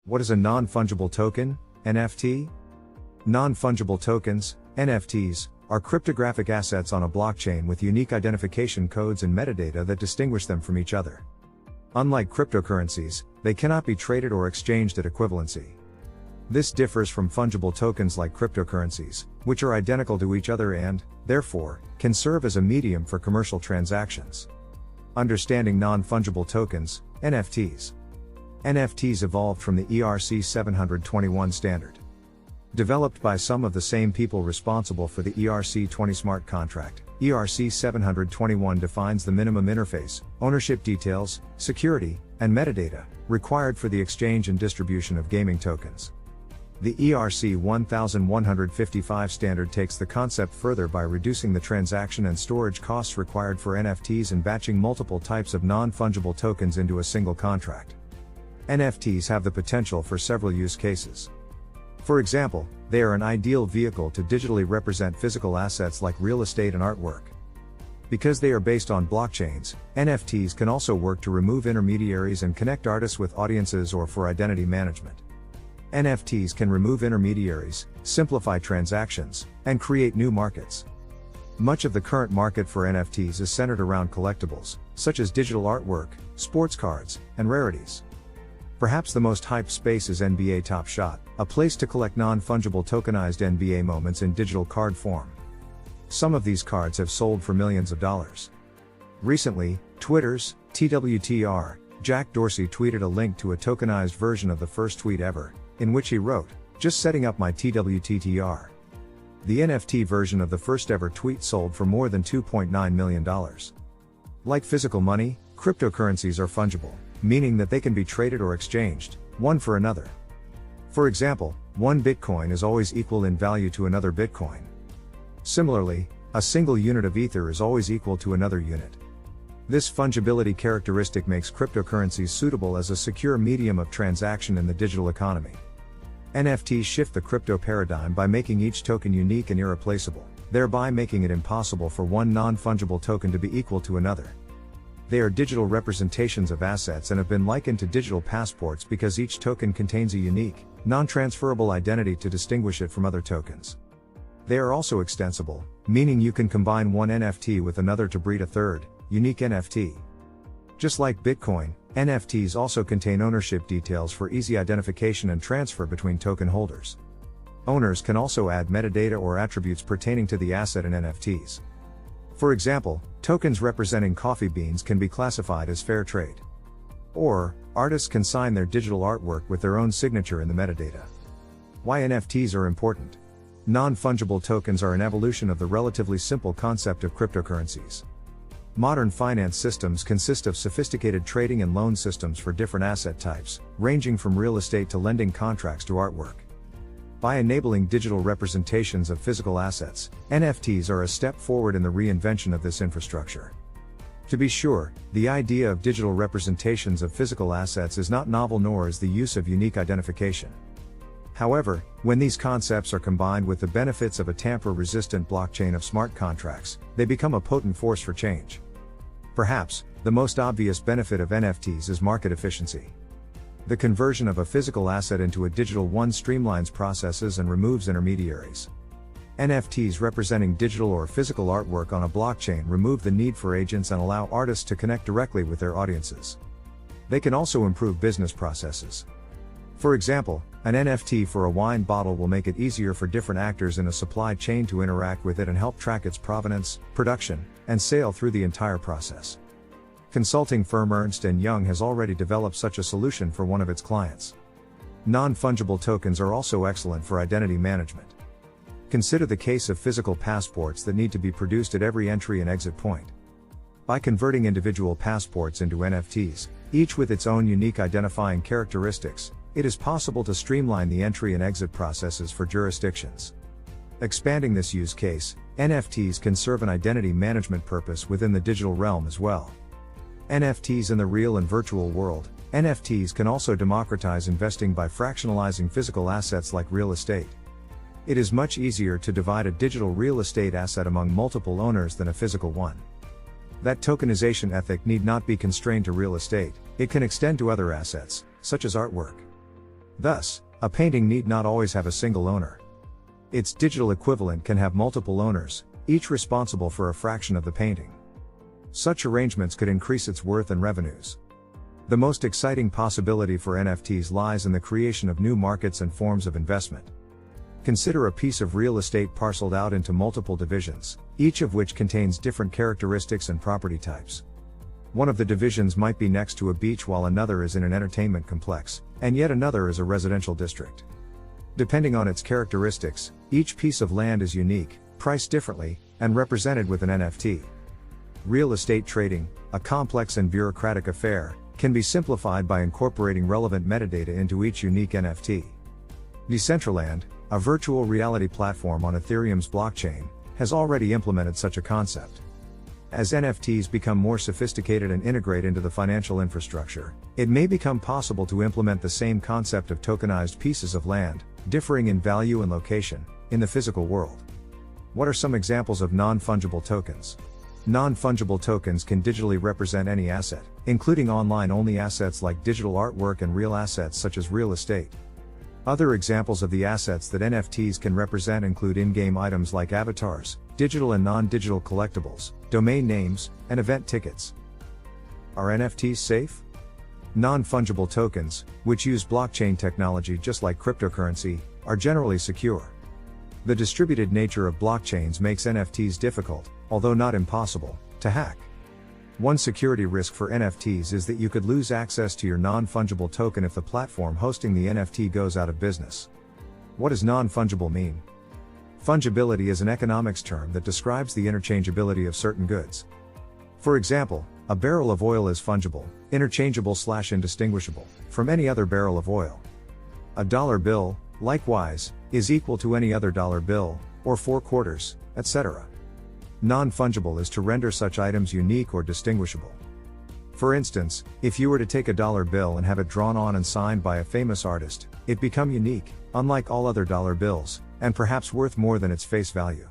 What is a non-fungible token, NFT? Non-fungible tokens, NFTs, are cryptographic assets on a blockchain with unique identification codes and metadata that distinguish them from each other. Unlike cryptocurrencies, they cannot be traded or exchanged at equivalency. This differs from fungible tokens like cryptocurrencies, which are identical to each other and, therefore, can serve as a medium for commercial transactions. Understanding non-fungible tokens, NFTs. NFTs evolved from the ERC 721 standard. Developed by some of the same people responsible for the ERC 20 smart contract, ERC 721 defines the minimum interface, ownership details, security, and metadata required for the exchange and distribution of gaming tokens. The ERC 1155 standard takes the concept further by reducing the transaction and storage costs required for NFTs and batching multiple types of non-fungible tokens into a single contract. NFTs have the potential for several use cases. For example, they are an ideal vehicle to digitally represent physical assets like real estate and artwork. Because they are based on blockchains, NFTs can also work to remove intermediaries and connect artists with audiences or for identity management. NFTs can remove intermediaries, simplify transactions, and create new markets. Much of the current market for NFTs is centered around collectibles, such as digital artwork, sports cards, and rarities. Perhaps the most hyped space is NBA Top Shot, a place to collect non-fungible tokenized NBA moments in digital card form. Some of these cards have sold for millions of dollars. Recently, Twitter's TWTR, Jack Dorsey tweeted a link to a tokenized version of the first tweet ever, in which he wrote, "Just setting up my TWTTR." The NFT version of the first ever tweet sold for more than $2.9 million. Like physical money, cryptocurrencies are fungible, meaning that they can be traded or exchanged, one for another. For example, one Bitcoin is always equal in value to another Bitcoin. Similarly, a single unit of Ether is always equal to another unit. This fungibility characteristic makes cryptocurrencies suitable as a secure medium of transaction in the digital economy. NFTs shift the crypto paradigm by making each token unique and irreplaceable, thereby making it impossible for one non-fungible token to be equal to another. They are digital representations of assets and have been likened to digital passports because each token contains a unique, non-transferable identity to distinguish it from other tokens. They are also extensible, meaning you can combine one NFT with another to breed a third, unique NFT. Just like Bitcoin, NFTs also contain ownership details for easy identification and transfer between token holders. Owners can also add metadata or attributes pertaining to the asset in NFTs. For example, tokens representing coffee beans can be classified as fair trade. Or, artists can sign their digital artwork with their own signature in the metadata. Why NFTs are important? Non-fungible tokens are an evolution of the relatively simple concept of cryptocurrencies. Modern finance systems consist of sophisticated trading and loan systems for different asset types, ranging from real estate to lending contracts to artwork. By enabling digital representations of physical assets, NFTs are a step forward in the reinvention of this infrastructure. To be sure, the idea of digital representations of physical assets is not novel, nor is the use of unique identification. However, when these concepts are combined with the benefits of a tamper-resistant blockchain of smart contracts, they become a potent force for change. Perhaps, the most obvious benefit of NFTs is market efficiency. The conversion of a physical asset into a digital one streamlines processes and removes intermediaries. NFTs representing digital or physical artwork on a blockchain remove the need for agents and allow artists to connect directly with their audiences. They can also improve business processes. For example, an NFT for a wine bottle will make it easier for different actors in a supply chain to interact with it and help track its provenance, production, and sale through the entire process. Consulting firm Ernst & Young has already developed such a solution for one of its clients. Non-fungible tokens are also excellent for identity management. Consider the case of physical passports that need to be produced at every entry and exit point. By converting individual passports into NFTs, each with its own unique identifying characteristics, it is possible to streamline the entry and exit processes for jurisdictions. Expanding this use case, NFTs can serve an identity management purpose within the digital realm as well. NFTs in the real and virtual world. NFTs can also democratize investing by fractionalizing physical assets like real estate. It is much easier to divide a digital real estate asset among multiple owners than a physical one. That tokenization ethic need not be constrained to real estate, it can extend to other assets, such as artwork. Thus, a painting need not always have a single owner. Its digital equivalent can have multiple owners, each responsible for a fraction of the painting. Such arrangements could increase its worth and revenues. The most exciting possibility for NFTs lies in the creation of new markets and forms of investment. Consider a piece of real estate parceled out into multiple divisions, each of which contains different characteristics and property types. One of the divisions might be next to a beach while another is in an entertainment complex, and yet another is a residential district. Depending on its characteristics, each piece of land is unique, priced differently, and represented with an NFT. Real estate trading, a complex and bureaucratic affair, can be simplified by incorporating relevant metadata into each unique NFT. Decentraland, a virtual reality platform on Ethereum's blockchain, has already implemented such a concept. As NFTs become more sophisticated and integrate into the financial infrastructure, it may become possible to implement the same concept of tokenized pieces of land, differing in value and location, in the physical world. What are some examples of non-fungible tokens? Non-fungible tokens can digitally represent any asset, including online-only assets like digital artwork and real assets such as real estate. Other examples of the assets that NFTs can represent include in-game items like avatars, digital and non-digital collectibles, domain names, and event tickets. Are NFTs safe? Non-fungible tokens, which use blockchain technology just like cryptocurrency, are generally secure. The distributed nature of blockchains makes NFTs difficult, although not impossible, to hack. One security risk for NFTs is that you could lose access to your non-fungible token if the platform hosting the NFT goes out of business. What does non-fungible mean? Fungibility is an economics term that describes the interchangeability of certain goods. For example, a barrel of oil is fungible, interchangeable/indistinguishable, from any other barrel of oil. A dollar bill, likewise, is equal to any other dollar bill, or 4 quarters, etc. Non-fungible is to render such items unique or distinguishable. For instance, if you were to take a dollar bill and have it drawn on and signed by a famous artist, it become unique, unlike all other dollar bills, and perhaps worth more than its face value.